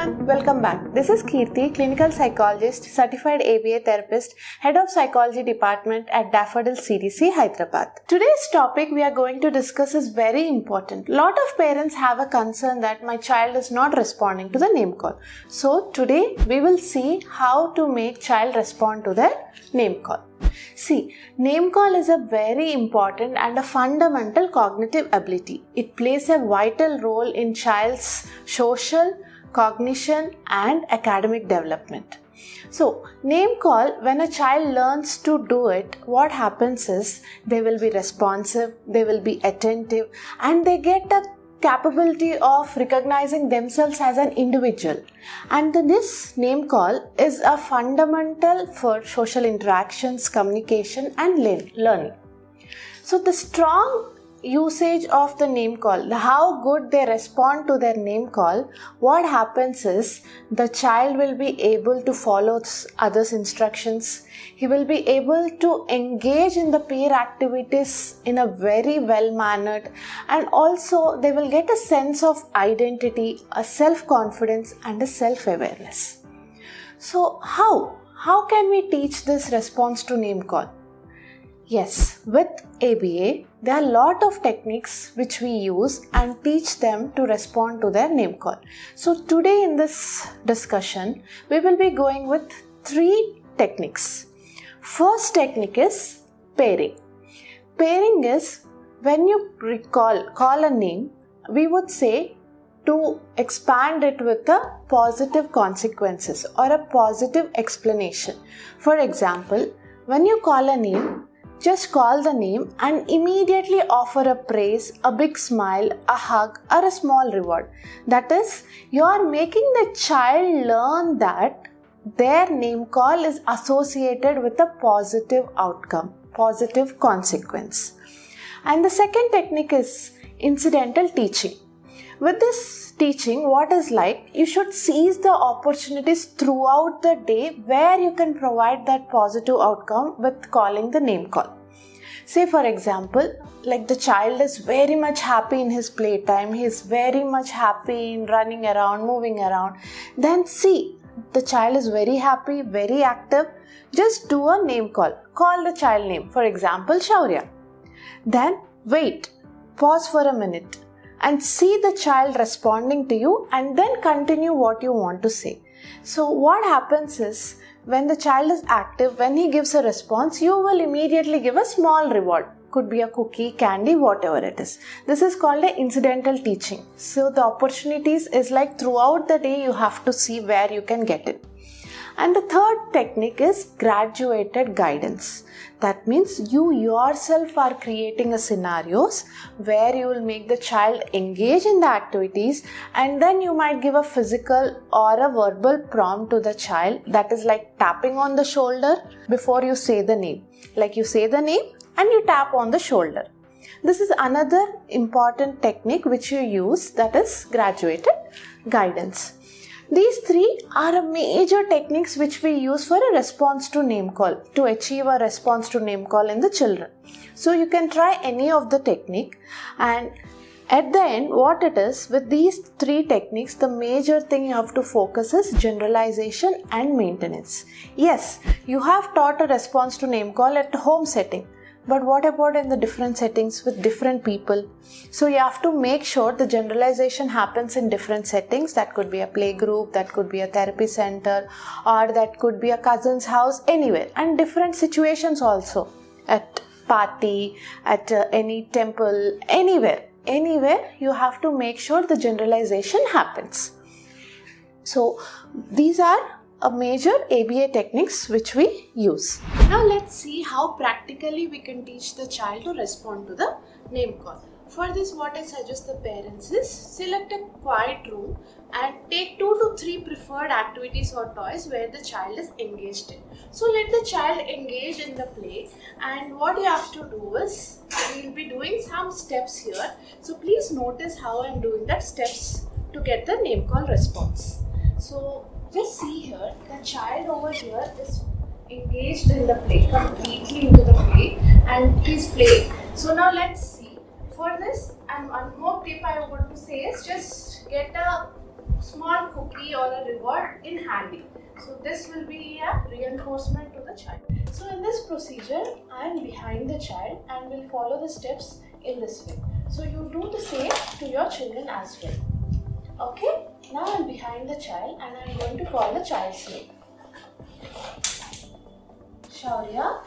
everyone, welcome back. This is Kirti, clinical psychologist, certified ABA therapist, head of psychology department at Daffodils CDC, Hyderabad. Today's topic we are going to discuss is very important. Lot of parents have a concern that my child is not responding to the name call. So today we will see how to make child respond to their name call. See, name call is a very important and a fundamental cognitive ability. It plays a vital role in child's social, cognition and academic development. So, name call, when a child learns to do it, what happens is they will be responsive, they will be attentive, and they get a capability of recognizing themselves as an individual. And this name call is a fundamental for social interactions, communication and learning. So the strong usage of the name call, how good they respond to their name call, what happens is the child will be able to follow others' instructions. He will be able to engage in the peer activities in a very well-mannered, and also they will get a sense of identity, a self-confidence and a self-awareness. So how can we teach this response to name call? Yes, with ABA, there are a lot of techniques which we use and teach them to respond to their name call. So today in this discussion, we will be going with 3 techniques. First technique is pairing. Pairing is when you call a name, we would say to expand it with a positive consequences or a positive explanation. For example, when you call a name, just call the name and immediately offer a praise, a big smile, a hug or a small reward. That is, you are making the child learn that their name call is associated with a positive outcome, positive consequence. And the second technique is incidental teaching. With this teaching, what is like, you should seize the opportunities throughout the day where you can provide that positive outcome with calling the name call. Say for example, like the child is very much happy in his playtime, he is very much happy in running around, moving around. Then see, the child is very happy, very active. Just do a name call. Call the child name. For example, Shaurya. Then wait, pause for a minute and see the child responding to you and then continue what you want to say. So what happens is, when the child is active, when he gives a response, you will immediately give a small reward. Could be a cookie, candy, whatever it is. This is called a incidental teaching. So the opportunities is like throughout the day you have to see where you can get it. And the third technique is graduated guidance. That means you yourself are creating a scenarios where you will make the child engage in the activities, and then you might give a physical or a verbal prompt to the child, that is like tapping on the shoulder before you say the name. Like you say the name and you tap on the shoulder. This is another important technique which you use, that is graduated guidance. These 3 are major techniques which we use for a response to name call, to achieve a response to name call in the children. So you can try any of the technique, and at the end what it is, with these 3 techniques, the major thing you have to focus is generalization and maintenance. Yes, you have taught a response to name call at home setting. But what about in the different settings with different people? So you have to make sure the generalization happens in different settings. That could be a play group, that could be a therapy center, or that could be a cousin's house, anywhere. And different situations also, at party, at any temple, anywhere you have to make sure the generalization happens. So these are a major ABA techniques which we use. Now let's see how practically we can teach the child to respond to the name call. For this, what I suggest the parents is, select a quiet room and take 2 to 3 preferred activities or toys where the child is engaged in. So let the child engage in the play, and what you have to do is, we will be doing some steps here. So please notice how I am doing that steps to get the name call response. So just see here, the child over here is engaged in the play, completely into the play, and he's playing. So now let's see. For this, and one more tip I want to say is, just get a small cookie or a reward in handy. So this will be a reinforcement to the child. So in this procedure, I am behind the child and will follow the steps in this way. So you do the same to your children as well. Okay, now I am behind the child and I am going to call the child's name. Shaurya.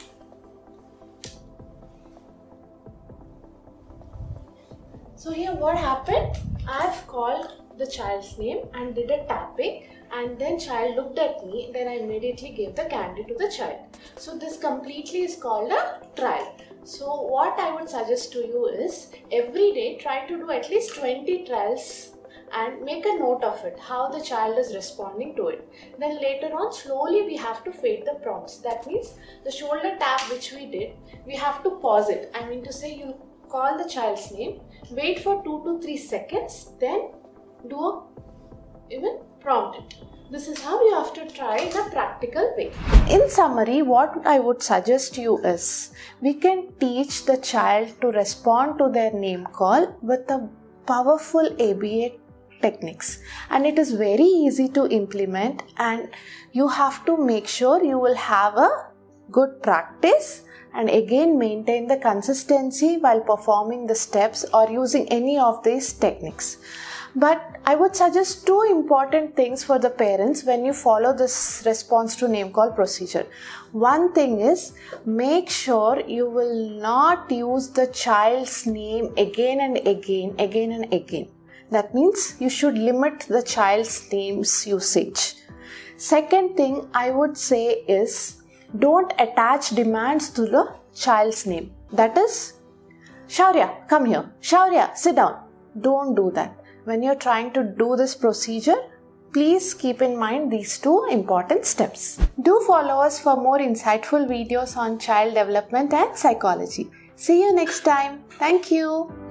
So here what happened? I have called the child's name and did a tapping, and then child looked at me, then I immediately gave the candy to the child. So this completely is called a trial. So what I would suggest to you is every day try to do at least 20 trials and make a note of it, how the child is responding to it. Then later on slowly we have to fade the prompts. That means the shoulder tap which we did, we have to pause it. I mean to say, you call the child's name, wait for 2 to 3 seconds, then do a even prompt it. This is how you have to try in a practical way. In summary, what I would suggest you is, we can teach the child to respond to their name call with a powerful ABA techniques, and it is very easy to implement, and you have to make sure you will have a good practice and again maintain the consistency while performing the steps or using any of these techniques. But I would suggest 2 important things for the parents when you follow this response to name call procedure. One thing is, make sure you will not use the child's name again and again. That means you should limit the child's name's usage. Second thing I would say is, don't attach demands to the child's name. That is, Shaurya, come here. Shaurya, sit down. Don't do that. When you're trying to do this procedure, please keep in mind these 2 important steps. Do follow us for more insightful videos on child development and psychology. See you next time. Thank you.